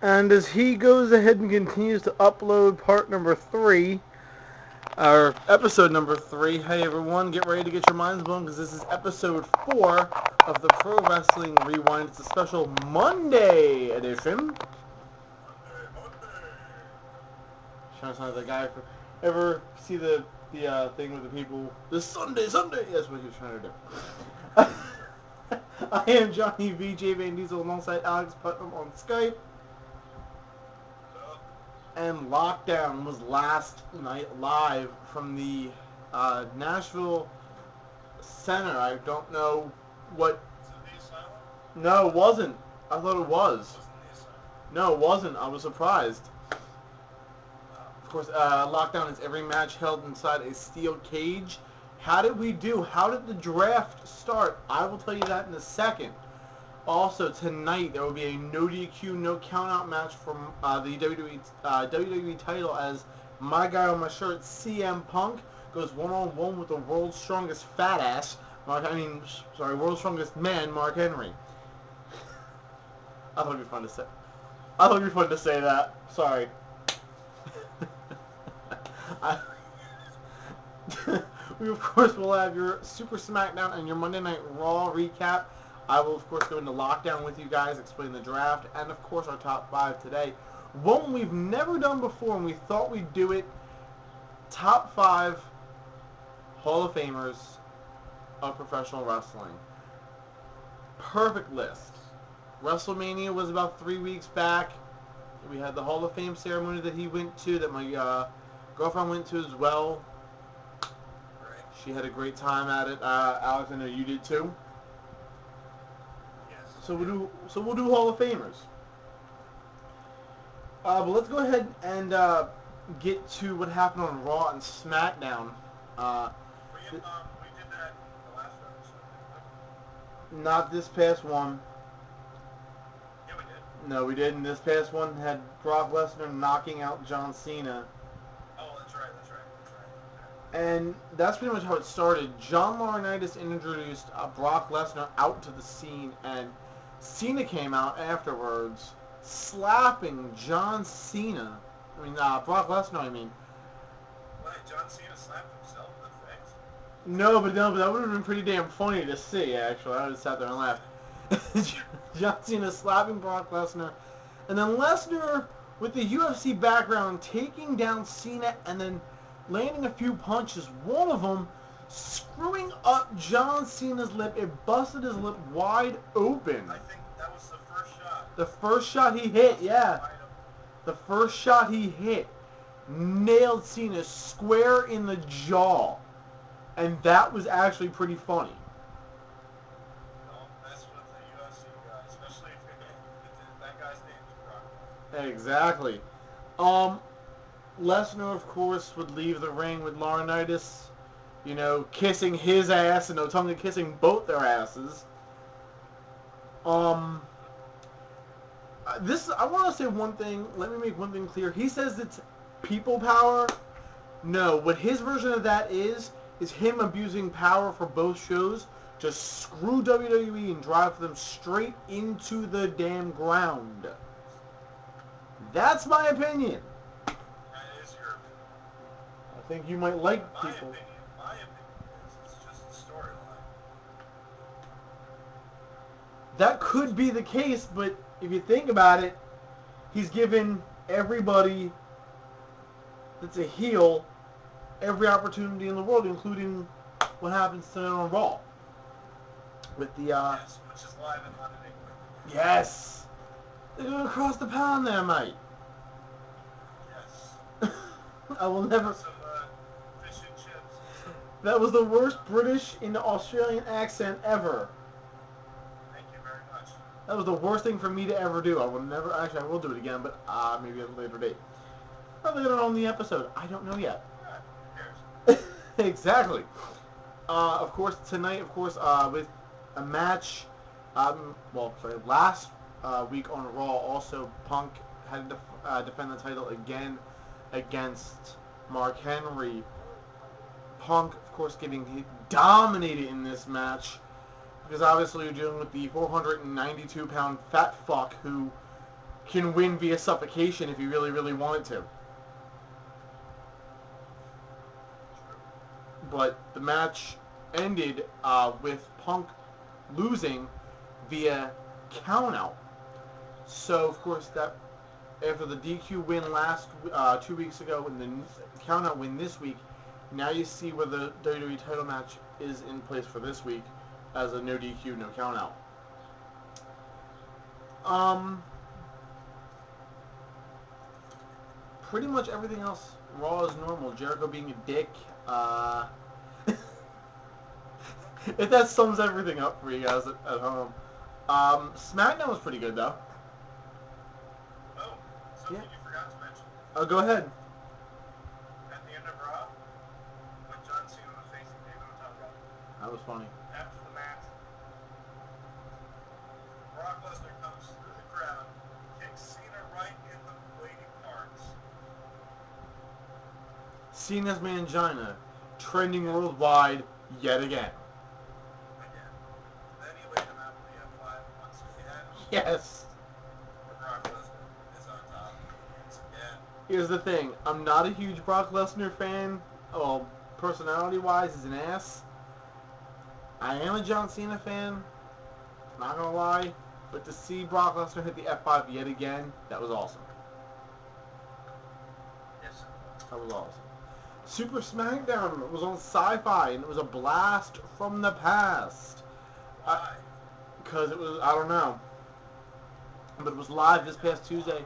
And as he goes ahead and continues to upload part number 3, or episode number 3, hey everyone, get ready to get your minds blown because this is episode 4 of the Pro Wrestling Rewind. It's a special Monday edition. Trying to sound like the guy. Ever see the thing with the people? This Sunday. That's what he was trying to do. I am Johnny VJ Van Diesel alongside Alex Putnam on Skype. And Lockdown was last night live from the Nashville Center. I don't know what. Is it the Asylum? No, it wasn't. I thought it was. Wasn't the Asylum? No, it wasn't. I was surprised. Of course, Lockdown is every match held inside a steel cage. How did we do? How did the draft start? I will tell you that in a second. Also, tonight there will be a no DQ, no countout match from the WWE title as my guy on my shirt, CM Punk, goes one-on-one with the world's strongest fat ass, world's strongest man, Mark Henry. I thought it'd be fun to say. I thought it'd be fun to say that. Sorry. We of course will have your Super SmackDown and your Monday Night Raw recap. I will of course go into Lockdown with you guys, explain the draft, and of course our top 5 today. One we've never done before, and we thought we'd do it. Top 5 Hall of Famers of professional wrestling. Perfect list. WrestleMania was about 3 weeks back. We had the Hall of Fame ceremony that he went to, that my girlfriend went to as well. She had a great time at it. Alex, I know you did too. Yes. So we'll do Hall of Famers. But let's go ahead and get to what happened on Raw and SmackDown. We did that the last episode. Not this past one. Yeah, we did. No, we didn't. This past one had Brock Lesnar knocking out John Cena. Oh, that's right. And that's pretty much how it started. John Laurinaitis introduced Brock Lesnar out to the scene, and Cena came out afterwards, slapping John Cena. Brock Lesnar, I mean. Wait, John Cena slapped himself in the face? No, but that would have been pretty damn funny to see, actually. I would have sat there and laughed. John Cena slapping Brock Lesnar, and then Lesnar, with the UFC background, taking down Cena, and then landing a few punches, one of them screwing up John Cena's lip. It busted his lip wide open. I think that was the first shot. The first shot he hit, yeah. The first shot he hit nailed Cena square in the jaw. And that was actually pretty funny. Don't mess with the UFC guy, especially if that guy's name is Brock. Exactly. Lesnar, of course, would leave the ring with Laurinaitis, kissing his ass and Otunga kissing both their asses. I want to say one thing. Let me make one thing clear. He says it's people power. No, what his version of that is him abusing power for both shows to screw WWE and drive them straight into the damn ground. That's my opinion. I think you might like people. My opinion is it's just a storyline. That could be the case, but if you think about it, he's given everybody that's a heel every opportunity in the world, including what happens tonight on Raw. With the yes, which is live in London, England. Yes! They're going across the pond there, mate. Yes. I will never... Some fish and chips. That was the worst British in the Australian accent ever. Thank you very much. That was the worst thing for me to ever do. I will never... Actually, I will do it again, but maybe at a later date. Or later on in the episode. I don't know yet. Who cares? Exactly. Of course, tonight, with a match... last week on Raw, also Punk had to defend the title again against Mark Henry. Punk, of course, getting dominated in this match because obviously you're dealing with the 492-pound fat fuck who can win via suffocation if he really, really wanted to. But the match ended with Punk losing via countout. So, of course, that after the DQ win 2 weeks ago and the countout win this week, now you see where the WWE title match is in place for this week as a no DQ, no countout. Pretty much everything else Raw is normal. Jericho being a dick. If that sums everything up for you guys at home. SmackDown was pretty good though. Oh, something you forgot to mention. Oh, go ahead. At the end of Raw, when John Cena was facing David Otunga, That was funny. after the match, Brock Lesnar comes through the crowd, kicks Cena right in the bleeding parts. Cena's mangina trending worldwide yet again. Then he laid him out with the F5 once again. Yes. Brock Lesnar is on top once again. Here's the thing. I'm not a huge Brock Lesnar fan. Well, personality-wise, he's an ass. I am a John Cena fan. Not gonna lie. But to see Brock Lesnar hit the F5 yet again, that was awesome. Yes. That was awesome. Super SmackDown was on Sci-Fi, and it was a blast from the past. Why? Because it was, I don't know. But it was live this past Tuesday.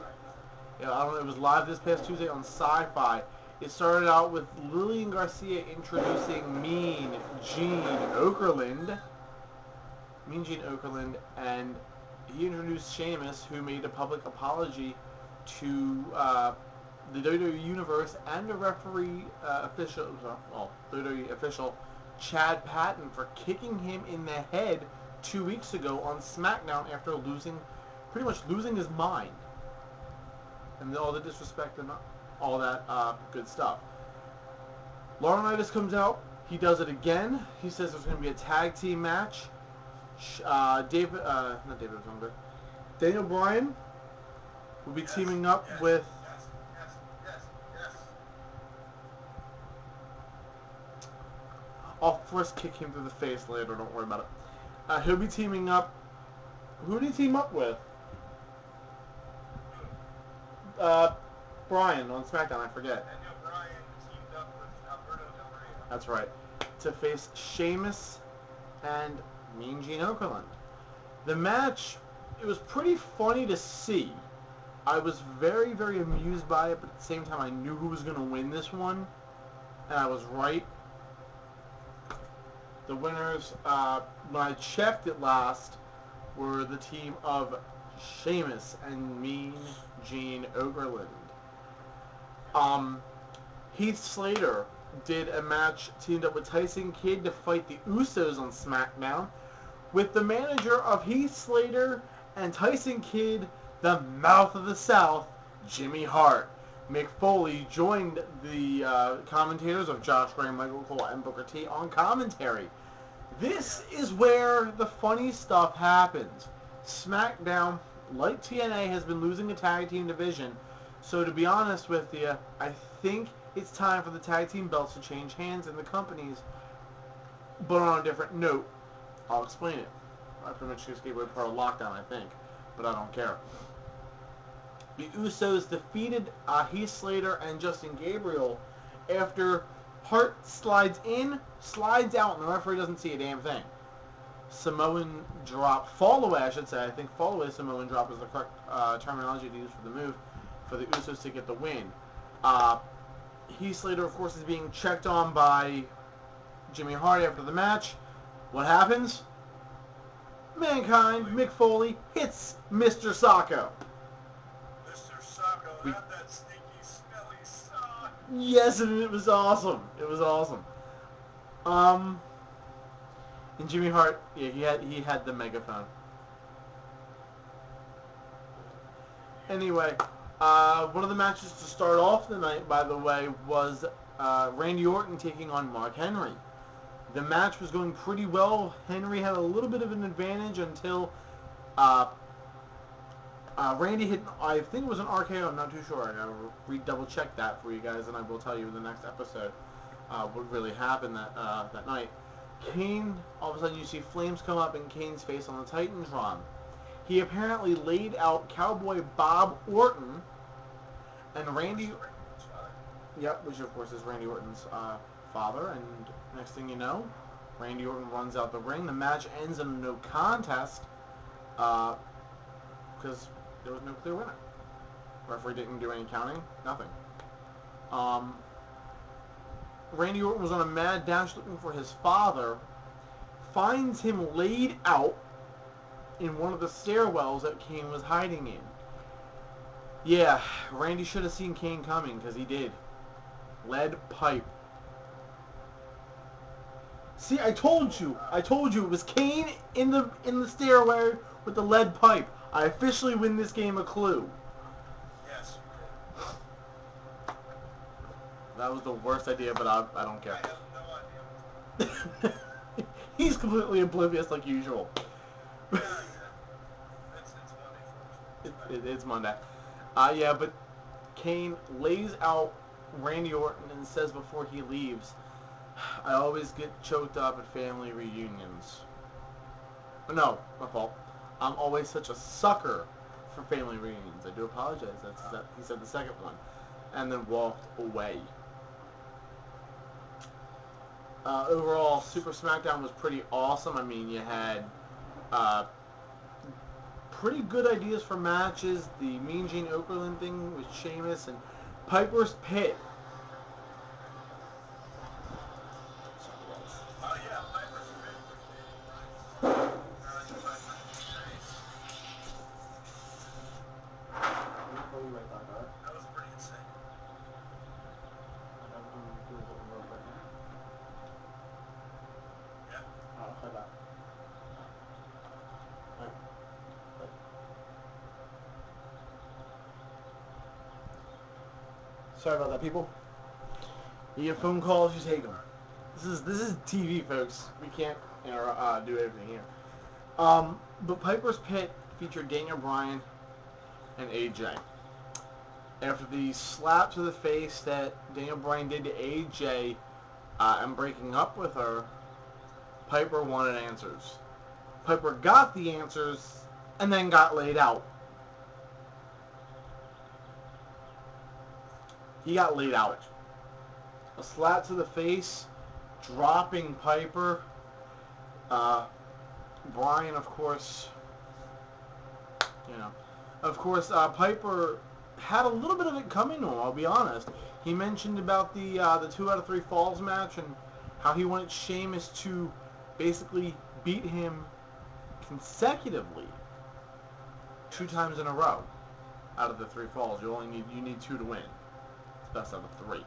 Yeah, I don't know. It was live this past Tuesday on Sci-Fi. It started out with Lillian Garcia introducing Mean Gene Okerlund. And he introduced Sheamus, who made a public apology to the WWE Universe and the referee WWE official Chad Patton for kicking him in the head 2 weeks ago on SmackDown after pretty much losing his mind. And all the disrespect and all that good stuff. Laurinaitis comes out. He does it again. He says there's going to be a tag team match. Daniel Bryan will be teaming up with... Yes. I'll first kick him through the face later, don't worry about it. He'll be teaming up... Who did he team up with? Bryan on SmackDown, I forget. Daniel Bryan teamed up with Alberto Del Rio. That's right. To face Sheamus and Mean Gene Okerlund. The match, it was pretty funny to see. I was very, very amused by it, but at the same time I knew who was going to win this one. And I was right. The winners, when I checked it last, were the team of Sheamus and Mean Gene Okerlund. Heath Slater did a match teamed up with Tyson Kidd to fight the Usos on SmackDown, with the manager of Heath Slater and Tyson Kidd, the Mouth of the South, Jimmy Hart. Mick Foley joined the commentators of Josh Gray, Michael Cole, and Booker T on commentary. This is where the funny stuff happens. SmackDown, like TNA, has been losing a tag team division. So to be honest with you, I think it's time for the tag team belts to change hands in the companies. But on a different note, I'll explain it. I pretty much just gave away part of Lockdown, I think. But I don't care. The Usos defeated Heath Slater and Justin Gabriel after Hart slides in, slides out, and the referee doesn't see a damn thing. Samoan drop, fall away I should say. I think fall away Samoan drop is the correct terminology to use for the move for the Usos to get the win. Heath Slater, of course, is being checked on by Jimmy Hart after the match. What happens? Mankind, Mick Foley, hits Mr. Sacco. Mr. Sacco, not that stinky, smelly sock. Yes, and it was awesome. It was awesome. And Jimmy Hart, yeah, he had the megaphone. Anyway, one of the matches to start off the night, by the way, was Randy Orton taking on Mark Henry. The match was going pretty well. Henry had a little bit of an advantage until Randy hit, I think it was an RKO, I'm not too sure. I gotta double check that for you guys, and I will tell you in the next episode what really happened that night. Kane, all of a sudden you see flames come up in Kane's face on the Titantron. He apparently laid out Cowboy Bob Orton, and Randy, yep, which of course is Randy Orton's father, and next thing you know, Randy Orton runs out the ring. The match ends in a no contest, because there was no clear winner. Referee didn't do any counting, nothing. Randy Orton was on a mad dash looking for his father, finds him laid out in one of the stairwells that Kane was hiding in. Yeah, Randy should have seen Kane coming, because he did. Lead pipe. See, I told you it was Kane in the stairway with the lead pipe. I officially win this game a clue. Yes, you did. That was the worst idea, but I don't care. I have no idea. He's completely oblivious like usual. Yeah. It's Monday, folks. It's Monday. Yeah, but Kane lays out Randy Orton and says before he leaves, I always get choked up at family reunions. No, my fault. I'm always such a sucker for family reunions. I do apologize. He said the second one. And then walked away. Overall, Super SmackDown was pretty awesome. I mean, you had pretty good ideas for matches. The Mean Gene Okerlund thing with Sheamus and Piper's Pit. Oh yeah, Piper's Pit was nice. That was pretty insane. Yeah. Sorry about that, people. You get phone calls, you take them. This is TV, folks. We can't do everything here. But Piper's Pit featured Daniel Bryan and AJ. After the slap to the face that Daniel Bryan did to AJ and breaking up with her, Piper wanted answers. Piper got the answers and then got laid out. He got laid out. A slap to the face, dropping Piper. Bryan, of course, Piper had a little bit of it coming to him, I'll be honest. He mentioned about the 2 out of 3 falls match and how he wanted Sheamus to basically beat him consecutively 2 times in a row out of the 3 falls. You need 2 to win. It's best out of 3.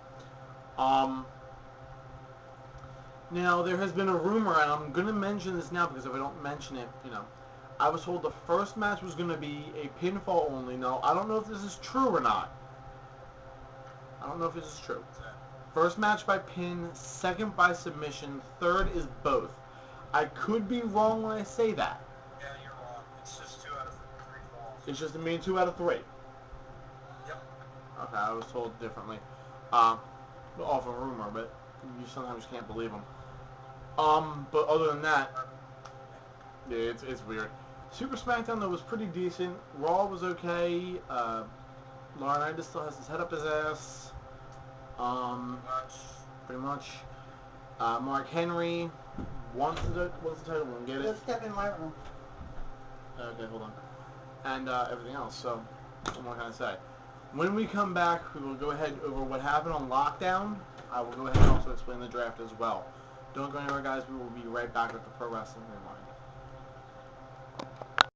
Now, there has been a rumor, and I'm going to mention this now because if I don't mention it, I was told the first match was going to be a pinfall only. Now, I don't know if this is true or not. First match by pin, second by submission, third is both. I could be wrong when I say that. Yeah, you're wrong. It's just 2 out of 3 falls. It's just a main 2 out of 3. Yep. Okay, I was told differently. Off a rumor, but you sometimes can't believe them. But other than that, yeah, it's weird. Super SmackDown, though, was pretty decent. Raw was okay. Laurinaitis still has his head up his ass. Pretty much. Mark Henry wants the title, won't get it. Let's step in my room. Okay, hold on. And everything else, so what more can I say? When we come back, we will go ahead over what happened on Lockdown. I will go ahead and also explain the draft as well. Don't go anywhere, guys. We will be right back with the Pro Wrestling Rewind.